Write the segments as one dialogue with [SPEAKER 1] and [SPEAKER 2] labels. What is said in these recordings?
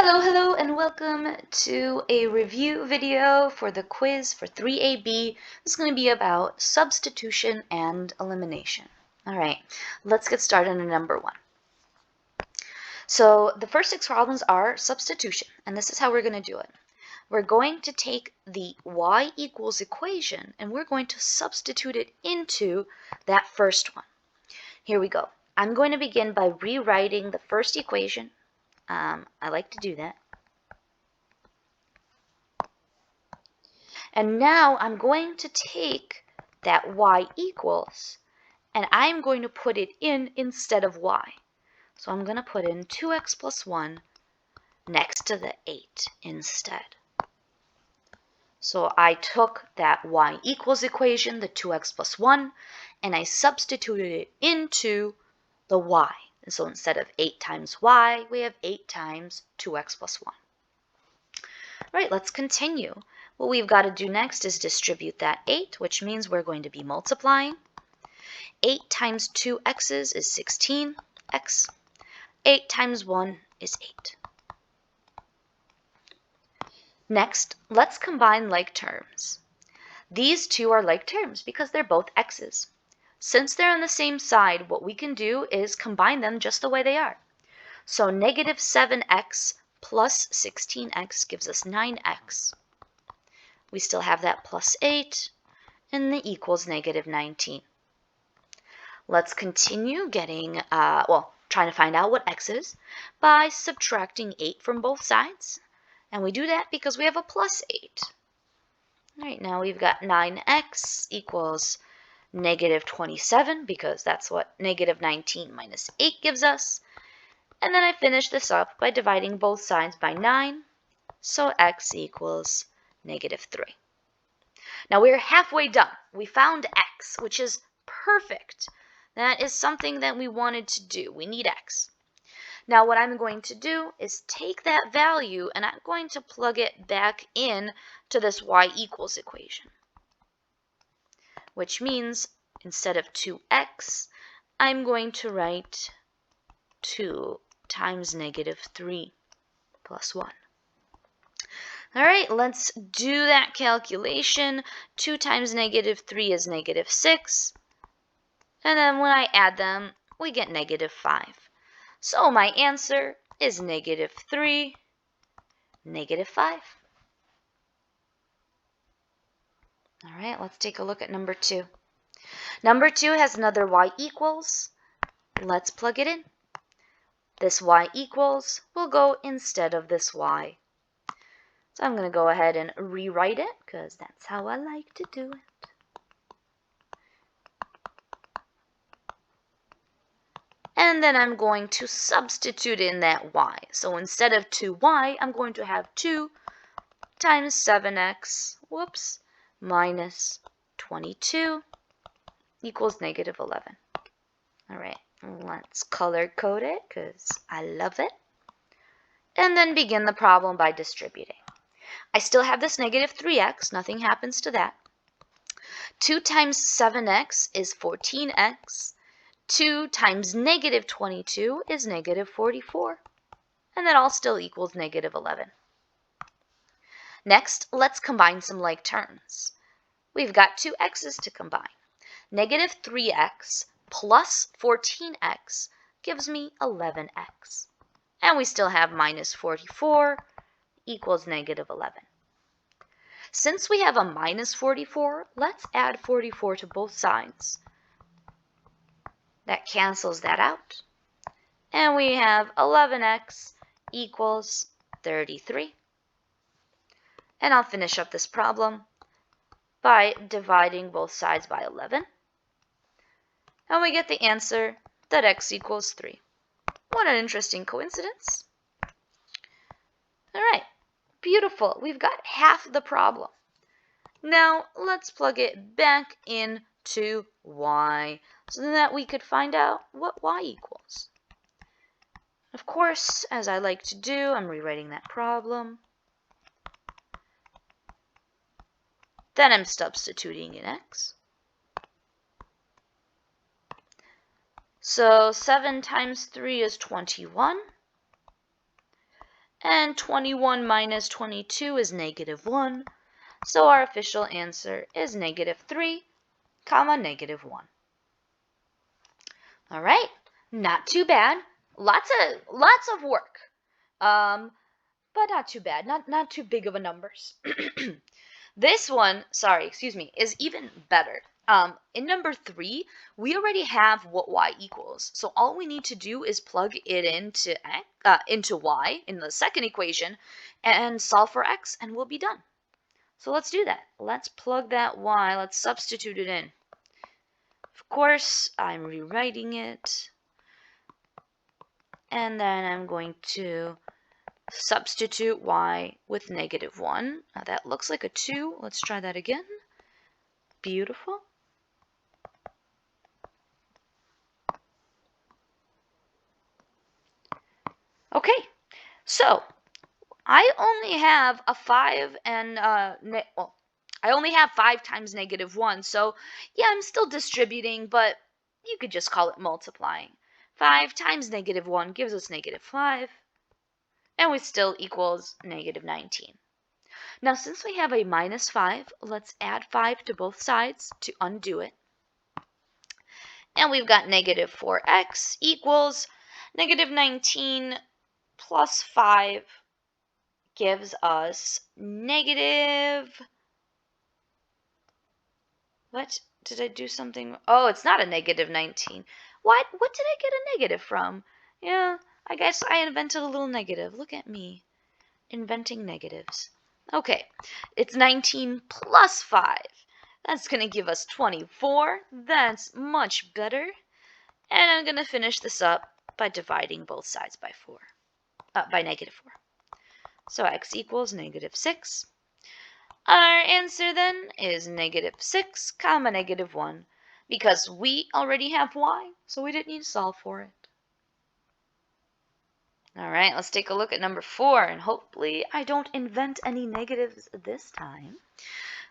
[SPEAKER 1] Hello, and welcome to a review video for the quiz for 3AB. This is going to be about substitution and elimination. All right, let's get started on number 1. So the first 6 problems are substitution, and this is how we're going to do it. We're going to take the y equals equation, and we're going to substitute it into that first one. Here we go. I'm going to begin by rewriting the first equation. I like to do that. And now I'm going to take that y equals, and I'm going to put it in instead of y. So I'm going to put in 2x plus 1 next to the 8 instead. So I took that y equals equation, the 2x plus 1, and I substituted it into the y. And so instead of 8 times y, we have 8 times 2x plus 1. All right, let's continue. What we've got to do next is distribute that 8, which means we're going to be multiplying. 8 times 2 x's is 16x. 8 times 1 is 8. Next, let's combine like terms. These two are like terms because they're both x's. Since they're on the same side, what we can do is combine them just the way they are. So negative 7x plus 16x gives us 9x. We still have that plus 8, and the equals negative 19. Let's continue getting, trying to find out what x is by subtracting 8 from both sides. And we do that because we have a plus 8. All right, now we've got 9x equals negative 27 because that's what negative 19 minus 8 gives us. And then I finish this up by dividing both sides by 9, so x equals negative 3. Now we're halfway done. We found x, which is perfect. That is something that we wanted to do. We need x. Now what I'm going to do is take that value and I'm going to plug it back in to this y equals equation, which means instead of 2x, I'm going to write 2 times negative 3 plus 1. All right, let's do that calculation. 2 times negative 3 is negative 6. And then when I add them, we get negative 5. So my answer is negative 3, negative 5. All right, let's take a look at number 2. Number 2 has another y equals. Let's plug it in. This y equals will go instead of this y. So I'm going to go ahead and rewrite it because that's how I like to do it. And then I'm going to substitute in that y. So instead of 2y, I'm going to have 2 times 7x, minus 22 equals negative 11. All right, let's color code it because I love it. And then begin the problem by distributing. I still have this negative 3x. Nothing happens to that. 2 times 7x is 14x. 2 times negative 22 is negative 44. And that all still equals negative 11. Next, let's combine some like terms. We've got 2 x's to combine. Negative 3x plus 14x gives me 11x. And we still have minus 44 equals negative 11. Since we have a minus 44, let's add 44 to both sides. That cancels that out. And we have 11x equals 33. And I'll finish up this problem by dividing both sides by 11. And we get the answer that x equals 3. What an interesting coincidence. All right. Beautiful. We've got half the problem. Now let's plug it back into y so that we could find out what y equals. Of course, as I like to do, I'm rewriting that problem. Then I'm substituting in x. So 7 times 3 is 21. And 21 minus 22 is -1. So our official answer is -3, -1. All right, not too bad. Lots of work, but not too bad. Not too big of a numbers. This one, sorry, excuse me, is even better. In number 3, we already have what y equals. So all we need to do is plug it into y in the second equation and solve for x, and we'll be done. So let's do that. Let's plug that y. Let's substitute it in. Of course, I'm rewriting it. And then I'm going to substitute y with -1. Now that looks like a 2. Let's try that again. Beautiful. Okay, so I only have a 5 and, well, I only have 5 times -1. So yeah, I'm still distributing, but you could just call it multiplying. 5 times -1 gives us -5. And we still equals -19. Now, since we have a -5, let's add 5 to both sides to undo it. And we've got -4x equals -19 plus 5 gives us negative... What? Did I do something? Oh, it's not a -19. What did I get a negative from? Yeah, I guess I invented a little negative. Look at me. Inventing negatives. Okay, it's 19 plus 5. That's going to give us 24. That's much better. And I'm going to finish this up by dividing both sides by by -4. So x equals -6. Our answer then is -6, -1, because we already have y, so we didn't need to solve for it. All right, let's take a look at number 4, and hopefully I don't invent any negatives this time.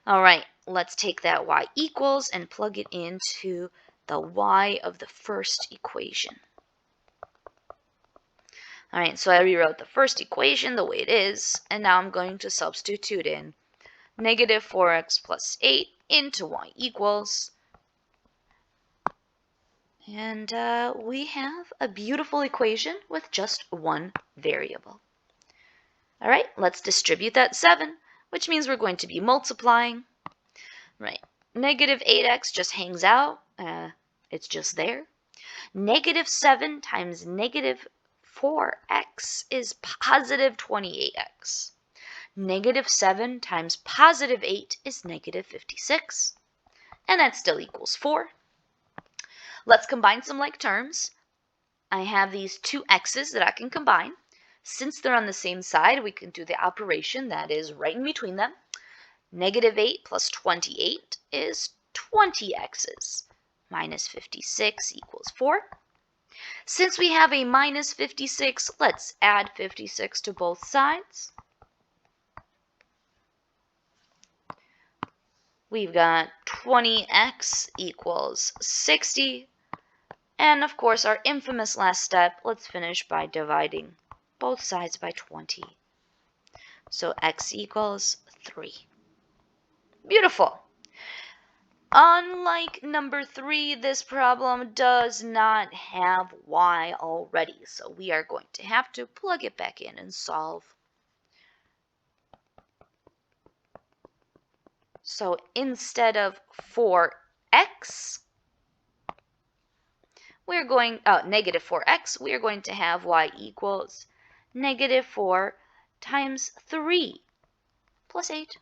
[SPEAKER 1] All right, let's take that y equals and plug it into the y of the first equation. All right, so I rewrote the first equation the way it is, and now I'm going to substitute in -4x plus 8 into y equals. And we have a beautiful equation with just one variable. All right, let's distribute that 7, which means we're going to be multiplying. Right, -8x just hangs out. It's just there. -7 times -4x is positive 28x. -7 times positive 8 is -56. And that still equals 4. Let's combine some like terms. I have these two x's that I can combine. Since they're on the same side, we can do the operation that is right in between them. -8 plus 28 is 20 x's. Minus 56 equals 4. Since we have a minus 56, let's add 56 to both sides. We've got 20x equals 60. And of course, our infamous last step, let's finish by dividing both sides by 20. So x equals 3. Beautiful. Unlike number 3, this problem does not have y already, so we are going to have to plug it back in and solve. So instead of 4x, we're going, -4x, we are going to have y equals -4 times 3 plus 8.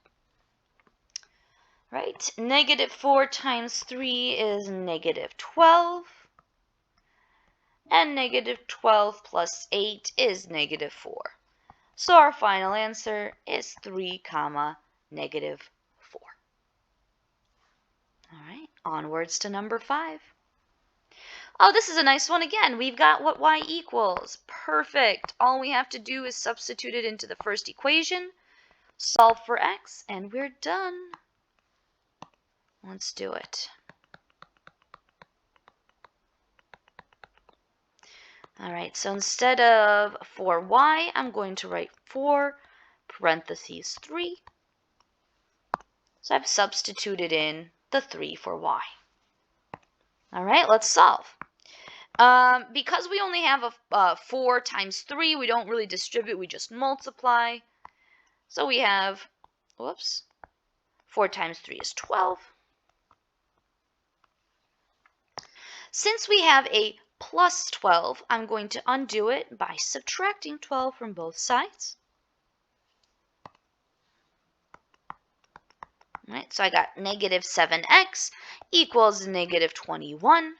[SPEAKER 1] Right, -4 times 3 is -12. And -12 plus 8 is -4. So our final answer is 3, -4. All right, onwards to number 5. Oh, this is a nice one again. We've got what y equals. Perfect. All we have to do is substitute it into the first equation, solve for x, and we're done. Let's do it. All right, so instead of 4y, I'm going to write 4 parentheses 3. So I've substituted in the 3 for y. All right, let's solve. Because we only have a 4 times 3, we don't really distribute, we just multiply. So we have, 4 times 3 is 12. Since we have a plus 12, I'm going to undo it by subtracting 12 from both sides. All right, so I got negative 7x equals negative 21.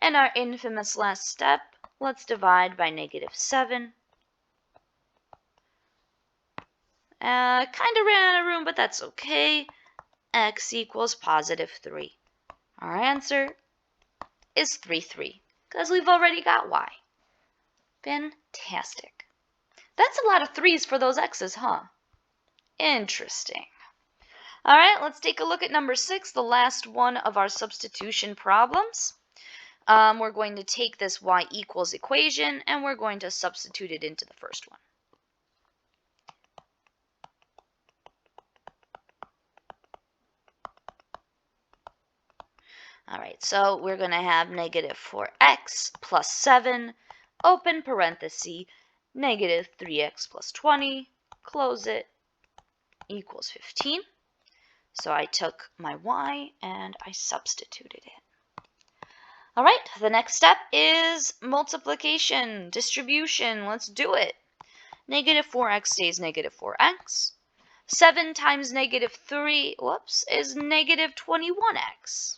[SPEAKER 1] And our infamous last step, let's divide by negative 7. Kind of ran out of room, but that's okay. X equals positive 3. Our answer is 3, 3, because we've already got y. Fantastic. That's a lot of 3's for those x's, huh? Interesting. All right, let's take a look at number 6, the last one of our substitution problems. We're going to take this y equals equation, and we're going to substitute it into the first one. All right, so we're going to have negative 4x plus 7, open parenthesis, negative 3x plus 20, close it, equals 15. So I took my y and I substituted it. All right, the next step is multiplication, distribution. Let's do it. Negative 4x stays negative 4x. 7 times negative 3, is negative 21x.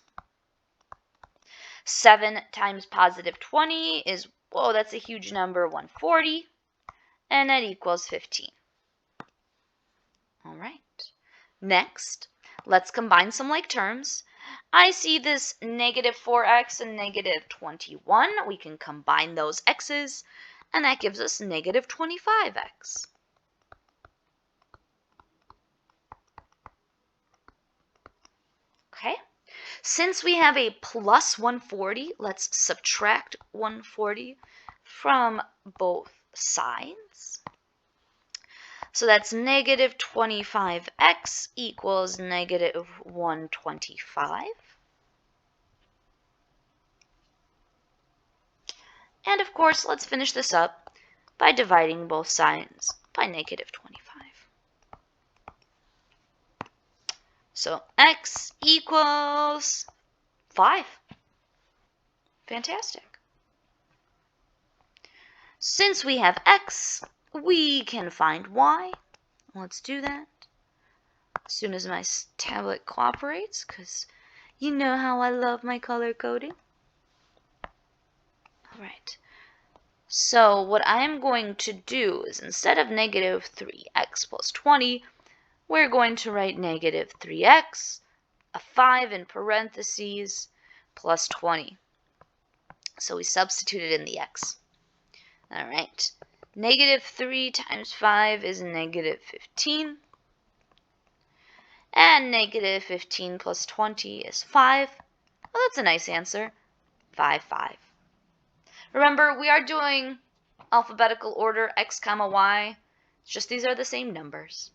[SPEAKER 1] 7 times positive 20 is, whoa, that's a huge number, 140. And that equals 15. All right. Next, let's combine some like terms. I see this negative 4x and negative 21. We can combine those x's, and that gives us negative 25x. Okay. Since we have a plus 140, let's subtract 140 from both sides. So that's negative 25x equals negative 125. And of course, let's finish this up by dividing both sides by negative 25. So x equals 5. Fantastic. Since we have x, we can find y. Let's do that as soon as my tablet cooperates, because you know how I love my color coding. All right. So what I'm going to do is, instead of negative 3x plus 20, we're going to write negative 3x, a 5 in parentheses, plus 20. So we substituted in the x. All right. Negative 3 times 5 is negative 15. And negative 15 plus 20 is 5. Well, that's a nice answer. 5, 5. Remember, we are doing alphabetical order, x comma y. It's just these are the same numbers.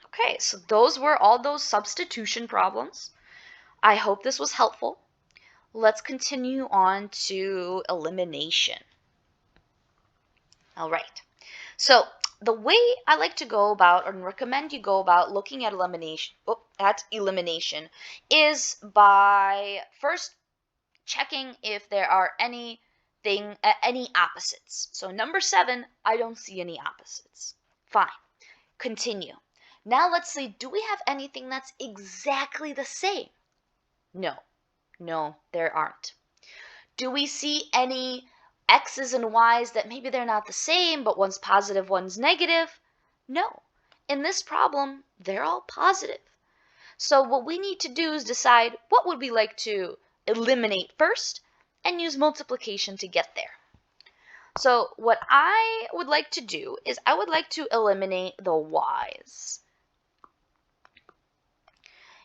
[SPEAKER 1] Okay, so those were all those substitution problems. I hope this was helpful. Let's continue on to elimination. All right, so the way I like to go about, or recommend you go about looking at elimination is by first checking if there are any opposites. So number 7, I don't see any opposites. Fine. Continue. Now let's see, do we have anything that's exactly the same? No, there aren't. Do we see any x's and y's that maybe they're not the same, but one's positive, one's negative? No. In this problem, they're all positive. So what we need to do is decide what would we like to eliminate first and use multiplication to get there. So what I would like to do is I would like to eliminate the y's.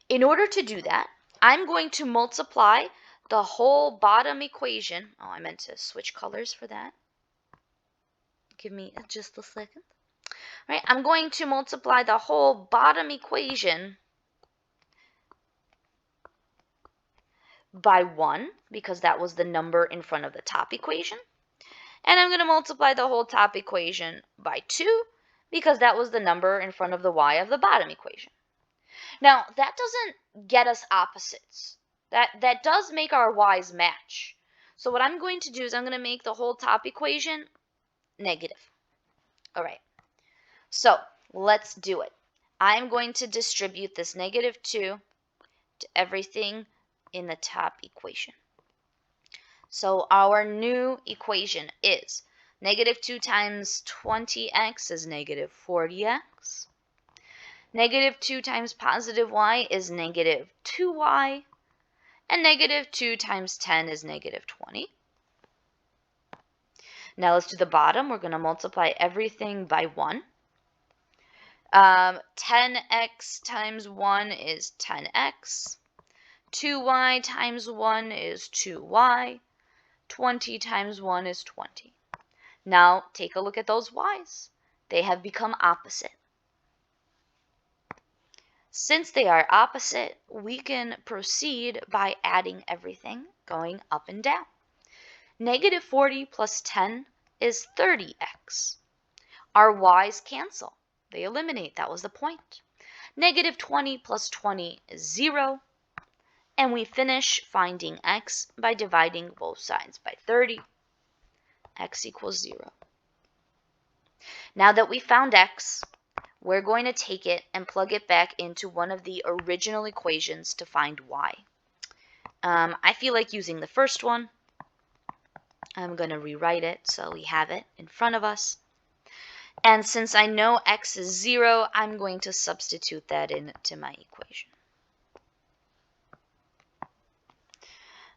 [SPEAKER 1] In order to do that, I'm going to multiply the whole bottom equation. Oh, I meant to switch colors for that. Give me just a second. All right, I'm going to multiply the whole bottom equation by 1, because that was the number in front of the top equation. And I'm going to multiply the whole top equation by 2, because that was the number in front of the y of the bottom equation. Now, that doesn't get us opposites. That does make our y's match. So what I'm going to do is I'm going to make the whole top equation negative. All right, so let's do it. I'm going to distribute this negative 2 to everything in the top equation. So our new equation is negative 2 times 20x is negative 40x. Negative 2 times positive y is negative 2y. And negative 2 times 10 is negative 20. Now let's do the bottom. We're going to multiply everything by 1. 10x times 1 is 10x. 2y times 1 is 2y. 20 times 1 is 20. Now take a look at those y's. They have become opposite. Since they are opposite, we can proceed by adding everything, going up and down. Negative 40 plus 10 is 30x. Our y's cancel. They eliminate. That was the point. Negative 20 plus 20 is 0. And we finish finding x by dividing both sides by 30. X equals 0. Now that we found x, we're going to take it and plug it back into one of the original equations to find y. I feel like using the first one. I'm going to rewrite it so we have it in front of us. And since I know x is 0, I'm going to substitute that into my equation.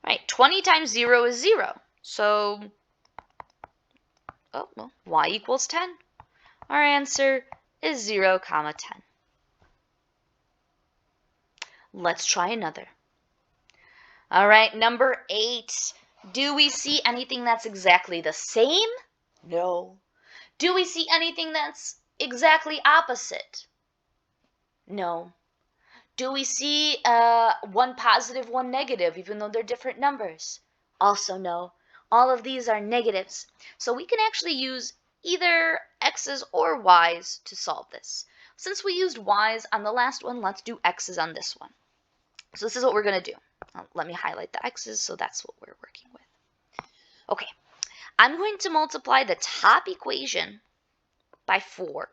[SPEAKER 1] All right, 20 times 0 is 0. So, y equals 10. Our answer is 0, 10. Let's try another. All right, number 8. Do we see anything that's exactly the same? No. Do we see anything that's exactly opposite? No. Do we see one positive, one negative, even though they're different numbers? Also no. All of these are negatives. So we can actually use either x's or y's to solve this. Since we used y's on the last one, let's do x's on this one. So this is what we're going to do. Let me highlight the x's, so that's what we're working with. Okay, I'm going to multiply the top equation by 4,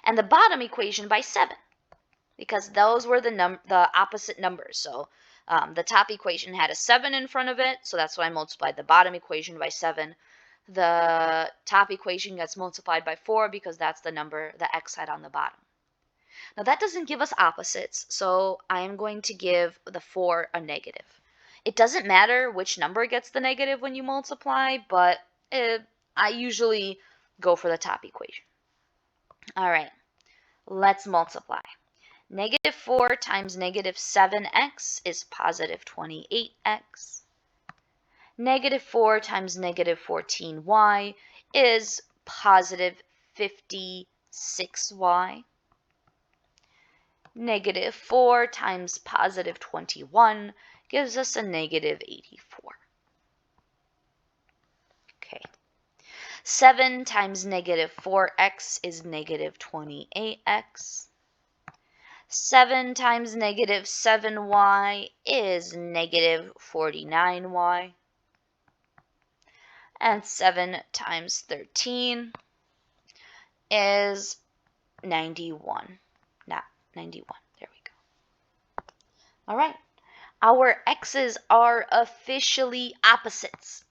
[SPEAKER 1] and the bottom equation by 7, because those were the opposite numbers. So the top equation had a 7 in front of it, so that's why I multiplied the bottom equation by 7. The top equation gets multiplied by 4 because that's the number the x had on the bottom. Now that doesn't give us opposites, so I am going to give the 4 a negative. It doesn't matter which number gets the negative when you multiply, but I usually go for the top equation. All right, let's multiply. Negative 4 times negative 7x is positive 28x. Negative 4 times negative 14y is positive 56y. Negative 4 times positive 21 gives us a negative 84. Okay. 7 times negative 4x is negative 28x. 7 times negative 7y is negative 49y. And 7 times 13 is 91. 91. There we go. All right. Our x's are officially opposites.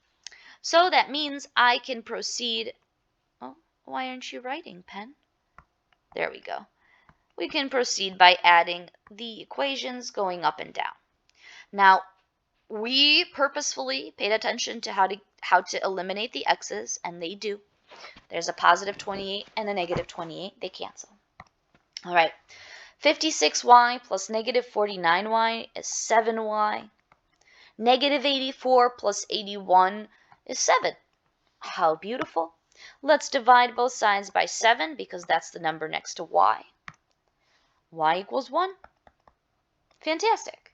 [SPEAKER 1] So that means I can proceed. Oh, why aren't you writing, pen? There we go. We can proceed by adding the equations going up and down. Now, we purposefully paid attention to how to eliminate the x's, and they do. There's a positive 28 and a negative 28. They cancel. All right. 56y plus negative 49y is 7y. Negative 84 plus 81 is 7. How beautiful. Let's divide both sides by 7 because that's the number next to y. Y equals 1. Fantastic.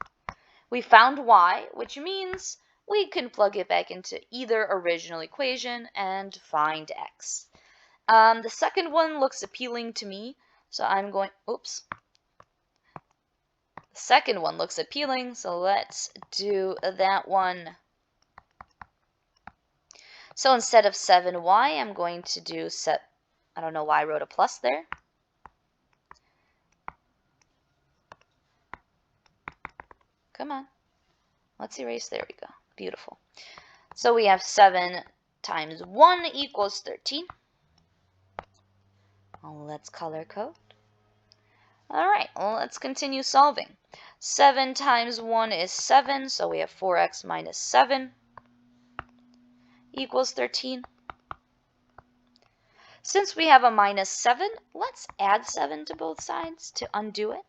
[SPEAKER 1] We found y, which means we can plug it back into either original equation and find x. The second one looks appealing to me, so I'm going, oops. The second one looks appealing, so let's do that one. So instead of 7y, I'm going to do I don't know why I wrote a plus there. Come on. Let's erase. There we go. Beautiful. So we have 7 times 1 equals 13. Well, let's color code. All right, well, let's continue solving. 7 times 1 is 7, so we have 4x minus 7 equals 13. Since we have a minus 7, let's add 7 to both sides to undo it.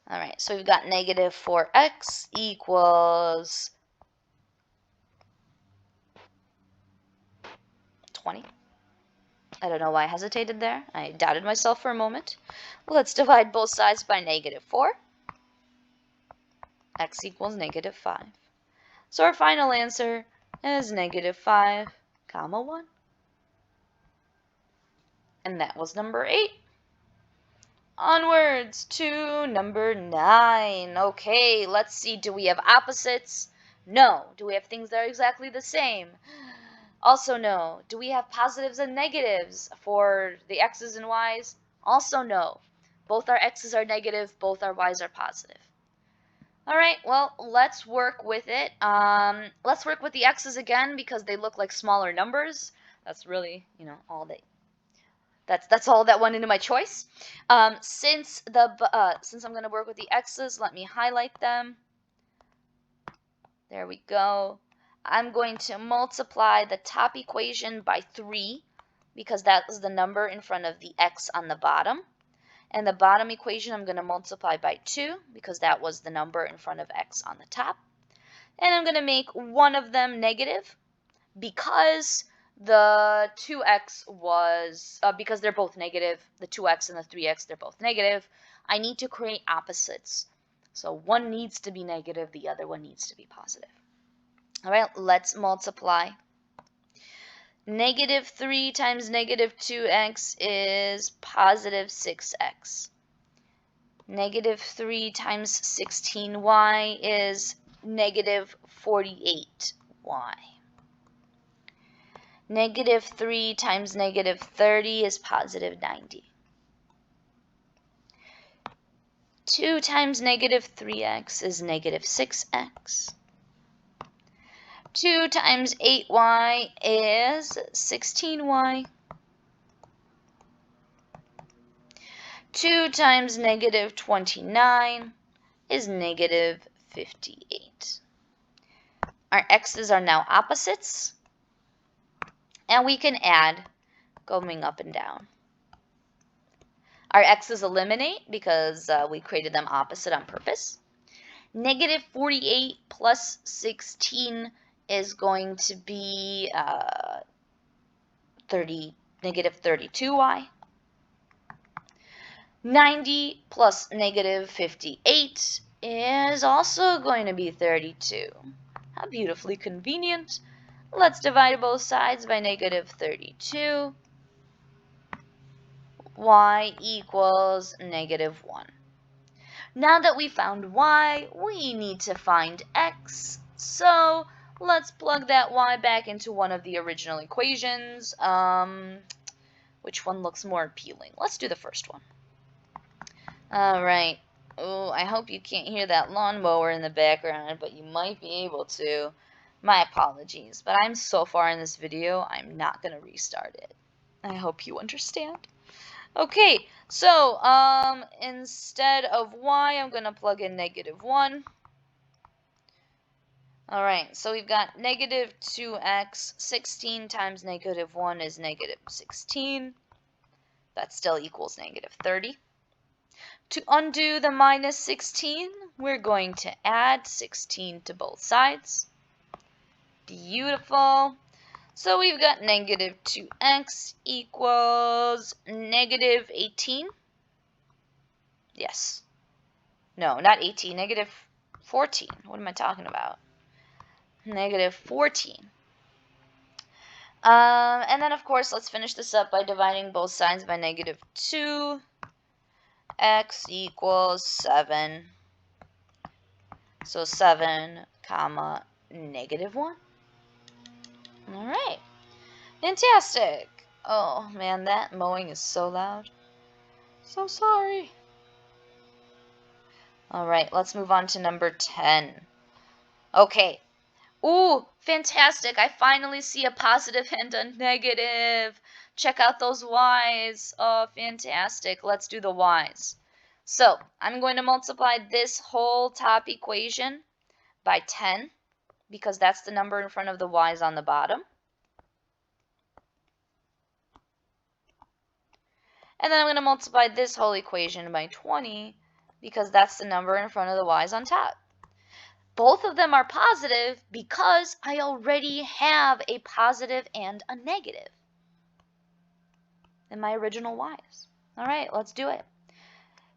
[SPEAKER 1] All right, so we've got negative 4x equals 20. I don't know why I hesitated there. I doubted myself for a moment. Let's divide both sides by negative 4. X equals negative 5. So our final answer is negative 5, comma 1. And that was number 8. Onwards to number 9. Okay, let's see. Do we have opposites? No. Do we have things that are exactly the same? Also no. Do we have positives and negatives for the x's and y's? Also no. Both our x's are negative, both our y's are positive. All right, well, let's work with it. Let's work with the x's again because they look like smaller numbers. That's really, all they. That's all that went into my choice. Since I'm going to work with the x's, let me highlight them. There we go. I'm going to multiply the top equation by 3 because that is the number in front of the x on the bottom. And the bottom equation I'm going to multiply by 2 because that was the number in front of x on the top. And I'm going to make one of them negative because the 2x was, because they're both negative, the 2x and the 3x, they're both negative, I need to create opposites. So one needs to be negative, the other one needs to be positive. All right, let's multiply. Negative 3 times negative 2x is positive 6x. Negative 3 times 16y is negative 48y. Negative 3 times negative 30 is positive 90. 2 times negative 3x is negative 6x. 2 times 8y is 16y. 2 times negative 29 is negative 58. Our x's are now opposites. And we can add going up and down. Our x's eliminate because we created them opposite on purpose. Negative 48 plus 16 is going to be negative 32y. 90 plus negative 58 is also going to be 32. How beautifully convenient. Let's divide both sides by negative 32. Y equals negative 1. Now that we found y, we need to find x. So let's plug that y back into one of the original equations. Which one looks more appealing? Let's do the first one. All right. Oh, I hope you can't hear that lawnmower in the background, but you might be able to. My apologies, but I'm so far in this video, I'm not going to restart it. I hope you understand. Okay, so instead of y, I'm going to plug in negative 1. All right, so we've got negative 2x. 16 times negative 1 is negative 16. that still equals negative 30. To undo the minus 16, we're going to add 16 to both sides. Beautiful. So we've got negative 2x equals negative 18. Yes. No, not 18, negative 14. What am I talking about? Negative 14. And then, of course, let's finish this up by dividing both sides by negative 2. X equals 7. So 7, comma, negative 1. All right. Fantastic. Oh, man, that mowing is so loud. So sorry. All right, let's move on to number 10. Okay. Ooh, fantastic. I finally see a positive and a negative. Check out those y's. Oh, fantastic. Let's do the y's. So, I'm going to multiply this whole top equation by 10 because that's the number in front of the y's on the bottom. And then I'm going to multiply this whole equation by 20 because that's the number in front of the y's on top. Both of them are positive because I already have a positive and a negative in my original y's. All right, let's do it.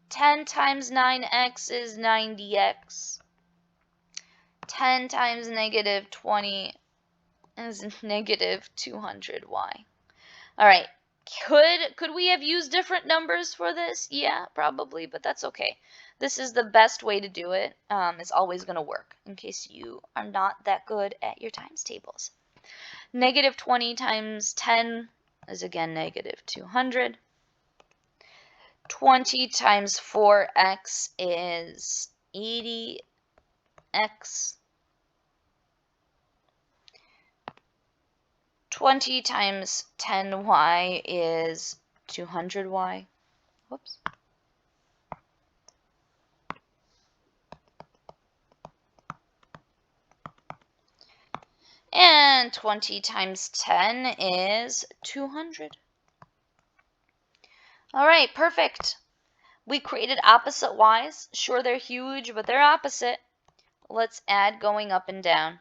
[SPEAKER 1] 10 times 9x is 90x. 10 times negative 20 is negative 200y. All right, could we have used different numbers for this? Yeah, probably, but that's okay. This is the best way to do it. It's always going to work in case you are not that good at your times tables. Negative 20 times 10 is again negative 200. 20 times 4x is 80x. 20 times 10y is 200y. Whoops. And 20 times 10 is 200. All right, perfect. We created opposite y's. Sure, they're huge, but they're opposite. Let's add going up and down.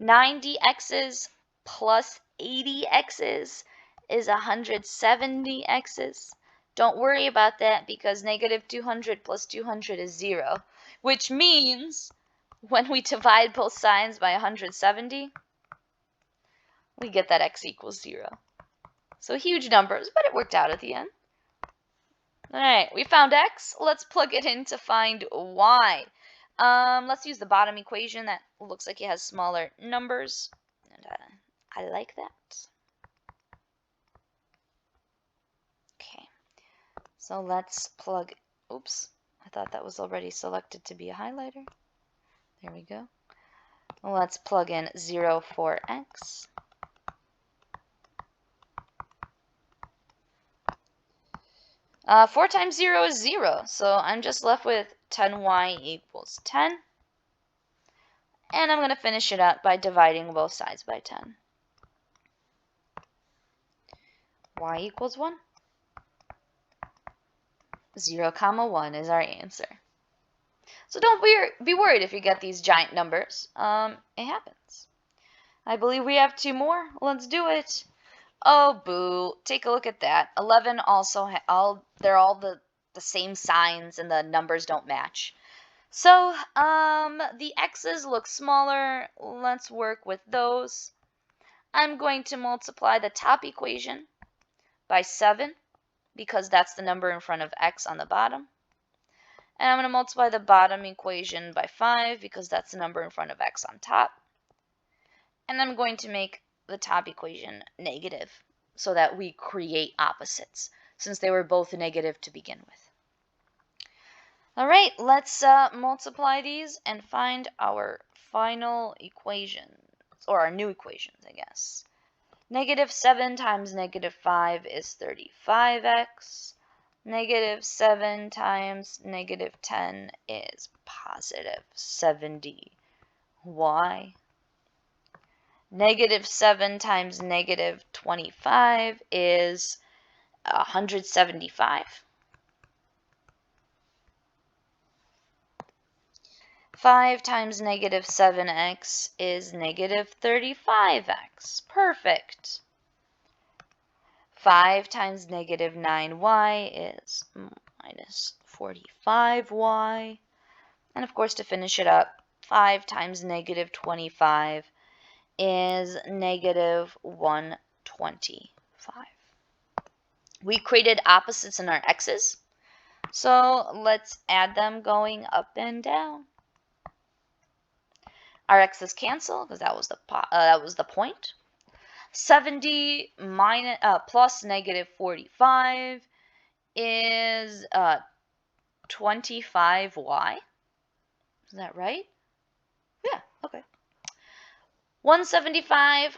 [SPEAKER 1] 90x's plus 80x's is 170x's. Don't worry about that because negative 200 plus 200 is 0, which means when we divide both sides by 170, we get that x equals 0. So huge numbers, but it worked out at the end. All right, we found x. Let's plug it in to find y. Let's use the bottom equation. That looks like it has smaller numbers, and I like that. Okay, so let's plug, oops, I thought that was already selected to be a highlighter. There we go. Let's plug in 0 for x. Four times 0 is 0, so I'm just left with 10y equals 10. And I'm going to finish it up by dividing both sides by 10. Y equals 1. 0, 1 is our answer. So don't be worried if you get these giant numbers. It happens. I believe we have 2 more. Let's do it. Oh, boo. Take a look at that. 11 also, they're all the same signs and the numbers don't match. So, the x's look smaller. Let's work with those. I'm going to multiply the top equation by 7 because that's the number in front of x on the bottom. And I'm going to multiply the bottom equation by 5 because that's the number in front of x on top. And I'm going to make the top equation negative so that we create opposites since they were both negative to begin with. All right, let's multiply these and find our final equations, or our new equations, I guess. Negative 7 times negative 5 is 35x. Negative 7 times negative 10 is positive 70y. Negative 7 times negative 25 is 175. 5 times negative 7x is negative 35x. Perfect. 5 times negative 9y is minus 45y. And of course, to finish it up, 5 times negative 25 is negative 125. We created opposites in our x's, so let's add them going up and down. Our x's cancel because that was the point. 70 plus negative 45 is 25y. Is that right? Yeah, okay. 175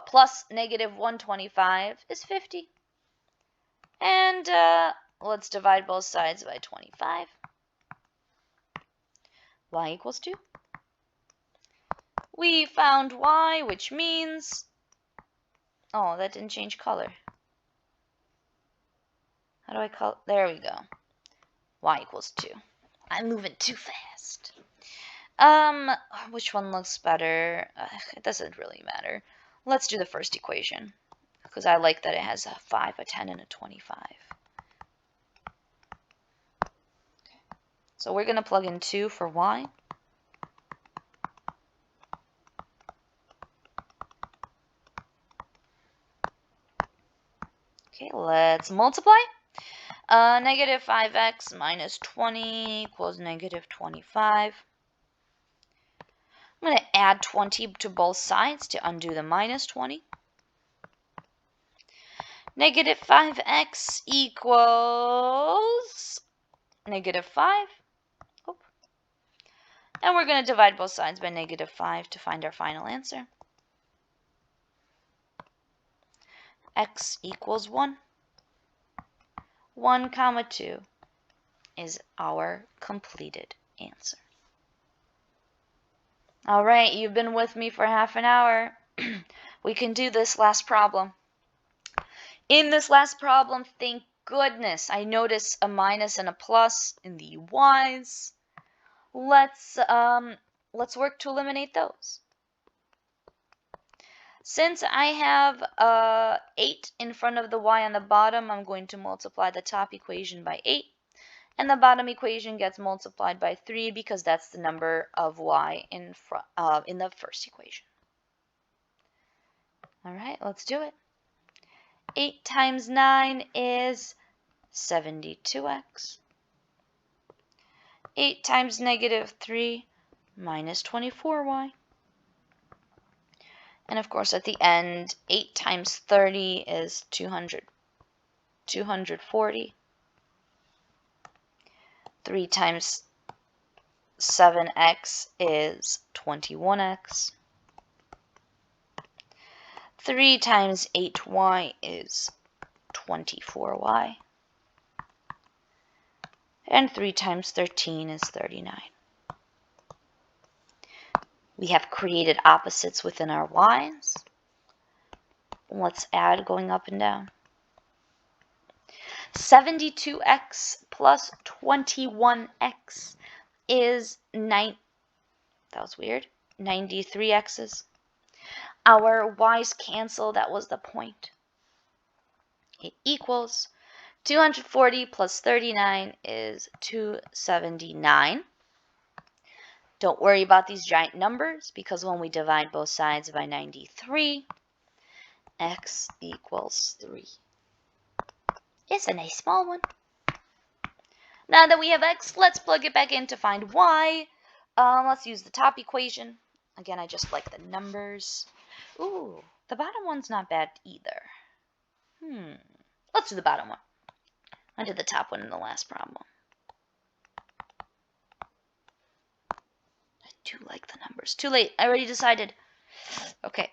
[SPEAKER 1] plus negative 125 is 50. And let's divide both sides by 25. Y equals 2. We found y, which means, oh, that didn't change color. How do I call, there we go. Y equals 2. I'm moving too fast. Which one looks better? It doesn't really matter. Let's do the first equation, because I like that it has a 5, a 10, and a 25. So we're going to plug in 2 for y. Okay, let's multiply. Negative 5x minus 20 equals negative 25. I'm going to add 20 to both sides to undo the minus 20. Negative 5x equals negative 5. And we're going to divide both sides by negative 5 to find our final answer. X equals 1. 1 comma 2 is our completed answer. All right, you've been with me for half an hour. We can do this last problem. In this last problem, thank goodness, I notice a minus and a plus in the y's. Let's work to eliminate those. Since I have 8 in front of the y on the bottom, I'm going to multiply the top equation by 8. And the bottom equation gets multiplied by 3 because that's the number of y in the first equation. All right, let's do it. 8 times 9 is 72x. 8 times negative 3 minus 24y. And of course, at the end, 8 times 30 is 240. 3 times 7x is 21x. 3 times 8y is 24y. And 3 times 13 is 39. We have created opposites within our y's. Let's add going up and down. 72x plus 21x is 93x's. Our y's cancel, that was the point. It equals 240 plus 39 is 279. Don't worry about these giant numbers because when we divide both sides by 93, x equals 3. It's a nice small one. Now that we have x, let's plug it back in to find y. Let's use the top equation. Again, I just like the numbers. Ooh, the bottom one's not bad either. Let's do the bottom one. I did the top one in the last problem. I do like the numbers. Too late. I already decided. Okay.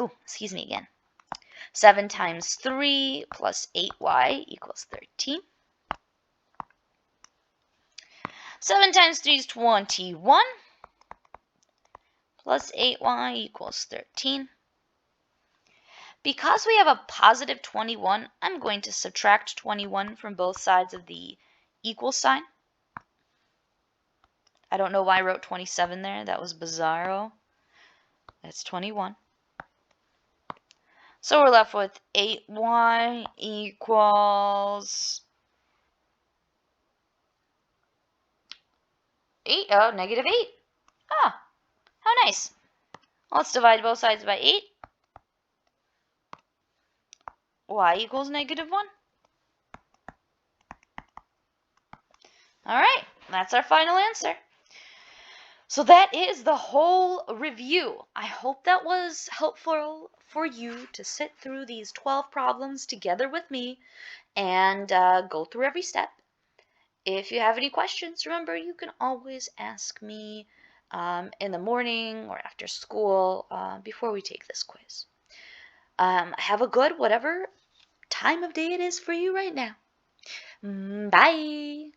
[SPEAKER 1] Ooh, excuse me again. 7 times 3 plus 8y equals 13. 7 times 3 is 21. plus 8y equals 13. Because we have a positive 21, I'm going to subtract 21 from both sides of the equal sign. I don't know why I wrote 27 there. That was bizarro. That's 21. So we're left with 8y equals negative 8. Ah, how nice. Let's divide both sides by 8. Y equals negative 1. All right, that's our final answer. So that is the whole review. I hope that was helpful for you to sit through these 12 problems together with me and go through every step. If you have any questions, remember you can always ask me in the morning or after school before we take this quiz. Have a good whatever time of day it is for you right now. Bye.